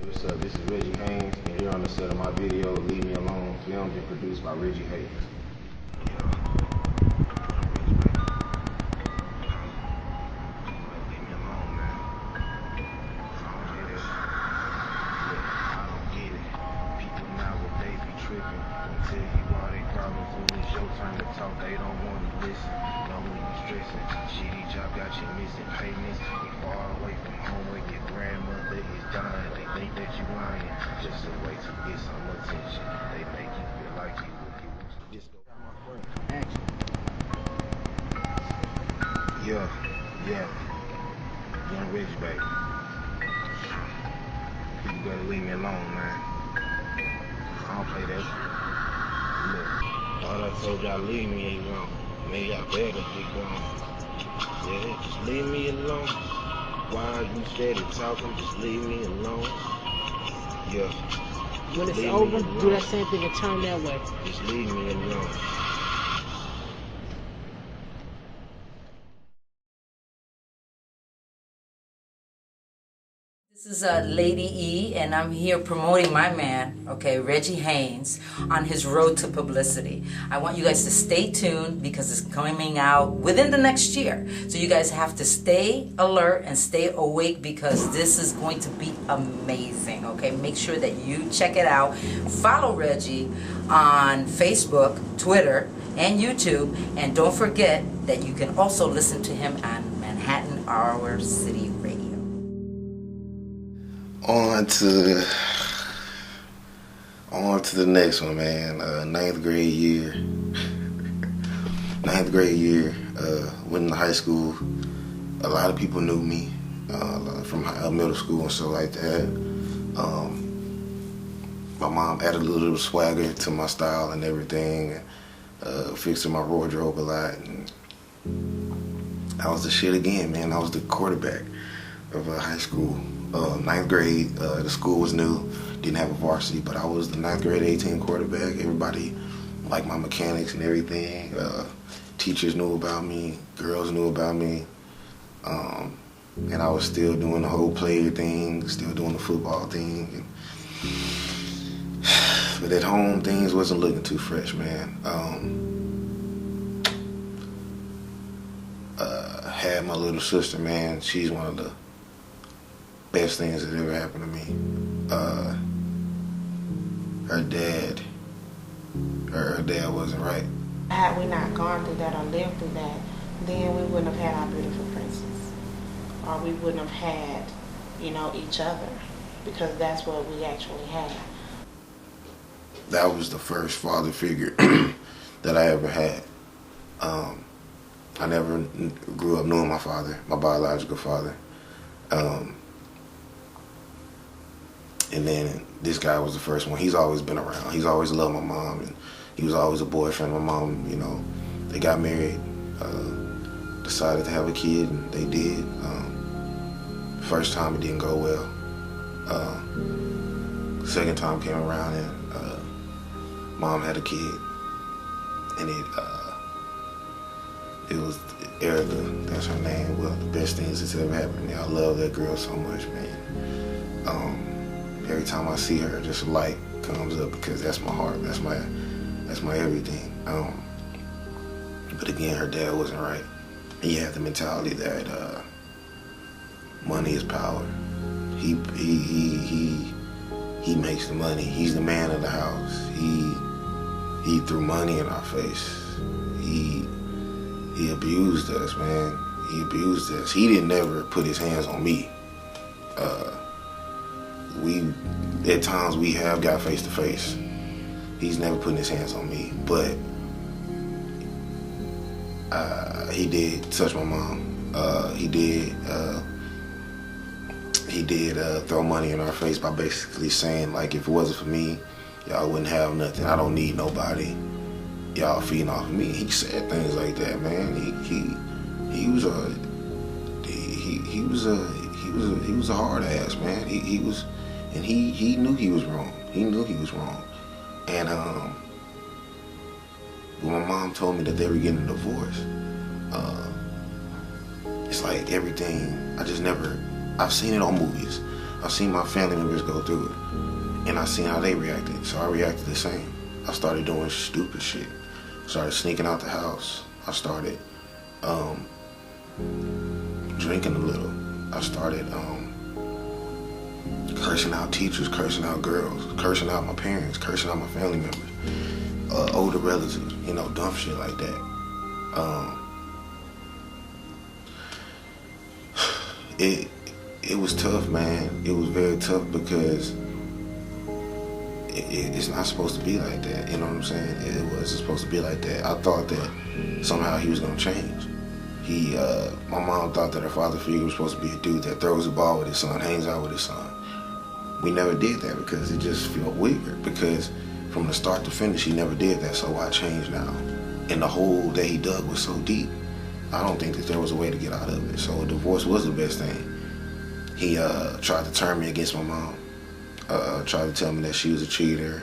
What's up? This is Reggie Haynes, and you're on the set of my video, Leave Me Alone, filmed and produced by Reggie Haynes. They don't want to listen, know when you stressing. Shitty job got you missing payments. You far away from home where your grandmother is dying. They think that you lying, just a way to get some attention. They make you feel like you just go. Action. Yeah. Young Rich, baby. You better leave me alone, man. I don't play that shit. Look. All I told y'all, leave me alone. Man, y'all better be gone. Yeah, just leave me alone. Why you steady talking? Just leave me alone. Yeah. When it's over, do that same thing and turn that way. Just leave me alone. This is Lady E, and I'm here promoting my man, okay, Reggie Haynes, on his road to publicity. I want you guys to stay tuned because it's coming out within the next year. So you guys have to stay alert and stay awake because this is going to be amazing, okay? Make sure that you check it out. Follow Reggie on Facebook, Twitter, and YouTube. And don't forget that you can also listen to him on Manhattan Our City Radio. On to the next one, man. Ninth grade year. Went into high school. A lot of people knew me from middle school and stuff like that. My mom added a little swagger to my style and everything. Fixing my wardrobe a lot. And I was the shit again, man. I was the quarterback of high school. Ninth grade, the school was new, didn't have a varsity, but I was the ninth grade 18 quarterback. Everybody liked my mechanics and everything. Teachers knew about me, girls knew about me, and I was still doing the whole player thing, still doing the football thing. But at home, things wasn't looking too fresh, man. Had my little sister, man. She's one of the best things that ever happened to me. Her dad wasn't right. Had we not gone through that or lived through that, then we wouldn't have had our beautiful princess, or we wouldn't have had, each other, because that's what we actually had. That was the first father figure that I ever had. I never grew up knowing my father, my biological father. And then this guy was the first one. He's always been around. He's always loved my mom, and he was always a boyfriend. My mom, they got married, decided to have a kid, and they did. First time it didn't go well. Second time came around, and mom had a kid, and it was Erica. That's her name. Well, the best things that's ever happened to me. I love that girl so much, man. Every time I see her, just a light comes up because that's my heart. That's my everything. But again, her dad wasn't right. He had the mentality that money is power. He makes the money. He's the man of the house. He threw money in our face. He abused us, man. He abused us. He didn't ever put his hands on me. At times we have got face to face. He's never putting his hands on me, but he did touch my mom. He did throw money in our face by basically saying, like, if it wasn't for me, y'all wouldn't have nothing. I don't need nobody. Y'all feeding off of me. He said things like that, man. He was a hard ass, man. He was. And he knew he was wrong. He knew he was wrong. And when my mom told me that they were getting a divorce, it's like everything, I've seen it on movies, I seen my family members go through it, and I seen how they reacted, so I reacted the same. I started doing stupid shit. Started sneaking out the house. I started drinking a little. I started cursing out teachers, cursing out girls, cursing out my parents, cursing out my family members, older relatives, you know, dumb shit like that. It was tough, man. It was very tough because it's not supposed to be like that. You know what I'm saying? It wasn't supposed to be like that. I thought that somehow he was gonna change. My mom thought that her father figure was supposed to be a dude that throws the ball with his son, hangs out with his son. We never did that because it just felt weird. Because from the start to finish, he never did that. So why change now? And the hole that he dug was so deep. I don't think that there was a way to get out of it. So a divorce was the best thing. He tried to turn me against my mom. Tried to tell me that she was a cheater,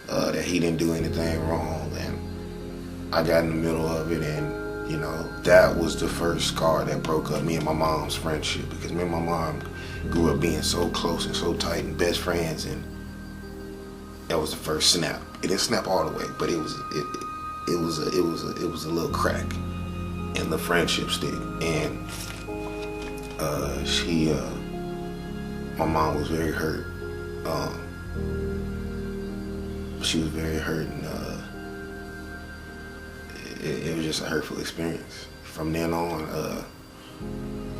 that he didn't do anything wrong, and I got in the middle of it, and you know, that was the first scar that broke up me and my mom's friendship, because me and my mom grew up being so close and so tight and best friends, and that was the first snap. It didn't snap all the way, but it was a little crack in the friendship stick, and my mom was very hurt. She was very hurt, and it was just a hurtful experience. From then on,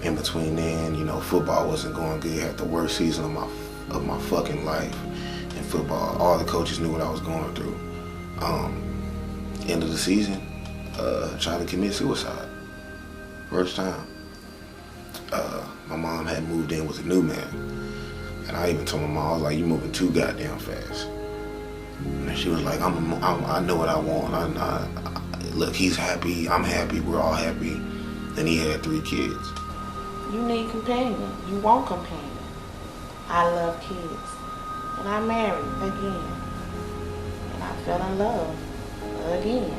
in between then, you know, football wasn't going good. I had the worst season of my fucking life in football. All the coaches knew what I was going through. End of the season, trying to commit suicide. First time. My mom had moved in with a new man. And I even told my mom, I was like, you moving too goddamn fast. And she was like, I know what I want. Look, he's happy, I'm happy, we're all happy. And he had 3 kids. You need companion. You want companion. I love kids. And I married again. And I fell in love again.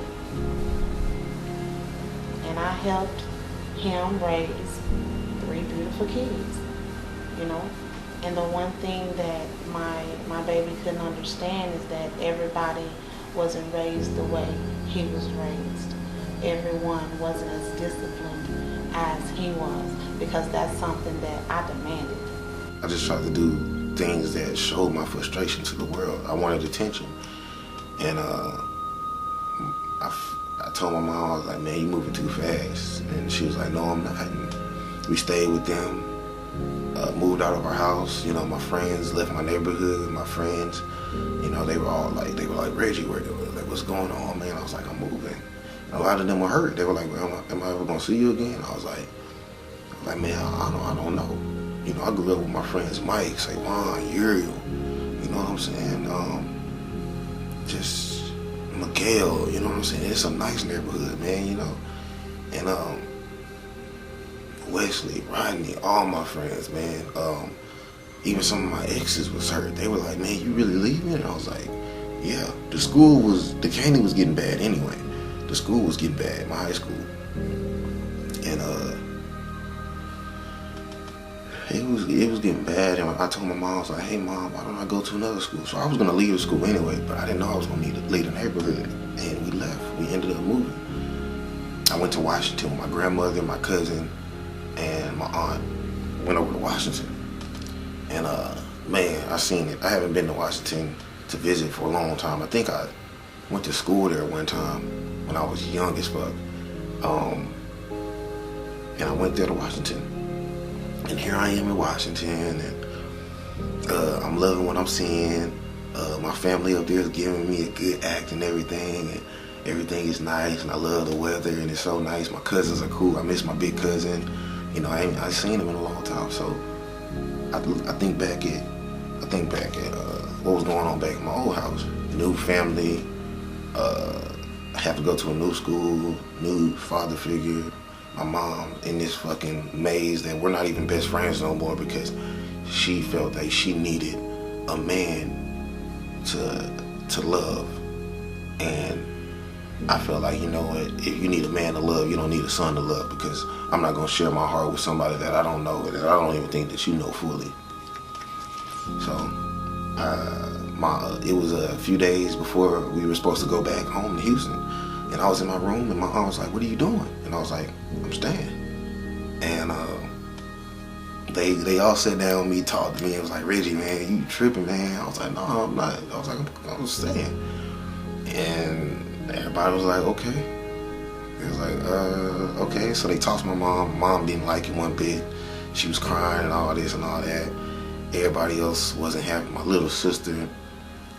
And I helped him raise 3 beautiful kids, you know. And the one thing that my baby couldn't understand is that everybody wasn't raised the way he was raised. Everyone wasn't as disciplined as he was, because that's something that I demanded. I just tried to do things that showed my frustration to the world. I wanted attention. And I told my mom, I was like, man, you moving too fast. And she was like, no, I'm not. And we stayed with them. Moved out of our house. You know, my friends left my neighborhood. My friends, you know, they were like, Reggie, what's going on, man? I was like, I'm moving. And a lot of them were hurt. They were like, well, am I ever gonna see you again? I was like, man, I don't know. You know, I grew up with my friends Mike, Savon, Uriel. You know what I'm saying? Just Miguel. You know what I'm saying? It's a nice neighborhood, man. You know, and Wesley, Rodney, all my friends, man. Even some of my exes was hurt. They were like, man, you really leaving? And I was like, yeah. The candy was getting bad anyway. The school was getting bad, my high school. And it was getting bad. And I told my mom, I was like, hey mom, why don't I go to another school? So I was gonna leave the school anyway, but I didn't know I was gonna need to leave the neighborhood. And we left. We ended up moving. I went to Washington with my grandmother, my cousin, and my aunt. Went over to Washington, and man, I seen it. I haven't been to Washington to visit for a long time. I think I went to school there one time when I was young as fuck, and I went there to Washington, and here I am in Washington, and I'm loving what I'm seeing. My family up there is giving me a good act and everything, and everything is nice, and I love the weather, and it's so nice. My cousins are cool. I miss my big cousin. You know, I ain't seen him in a long time, so I think back at what was going on back in my old house. New family, I have to go to a new school, new father figure. My mom in this fucking maze that we're not even best friends no more because she felt that she needed a man to love, and I felt like, you know what, if you need a man to love, you don't need a son to love, because I'm not going to share my heart with somebody that I don't know, that I don't even think that you know fully. So it was a few days before we were supposed to go back home to Houston, and I was in my room, and my aunt was like, "What are you doing?" And I was like, "I'm staying." And they all sat down with me, talked to me. It was like, "Reggie, man, you tripping, man?" I was like, "No, I'm not." I was like, "I'm staying." And everybody was like, "Okay." It was like, okay. So they talked to my mom. Mom didn't like it one bit. She was crying and all this and all that. Everybody else wasn't happy. My little sister,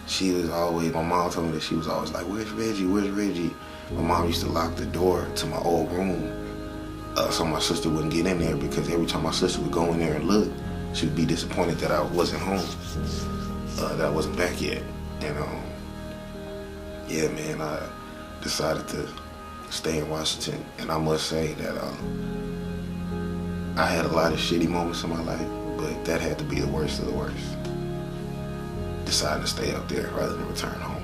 she was always, my mom told me that she was always like, "Where's Reggie? Where's Reggie?" My mom used to lock the door to my old room so my sister wouldn't get in there, because every time my sister would go in there and look, she would be disappointed that I wasn't home, that I wasn't back yet. And yeah, man, I decided to stay in Washington. And I must say that I had a lot of shitty moments in my life, but that had to be the worst of the worst. Deciding to stay up there rather than return home.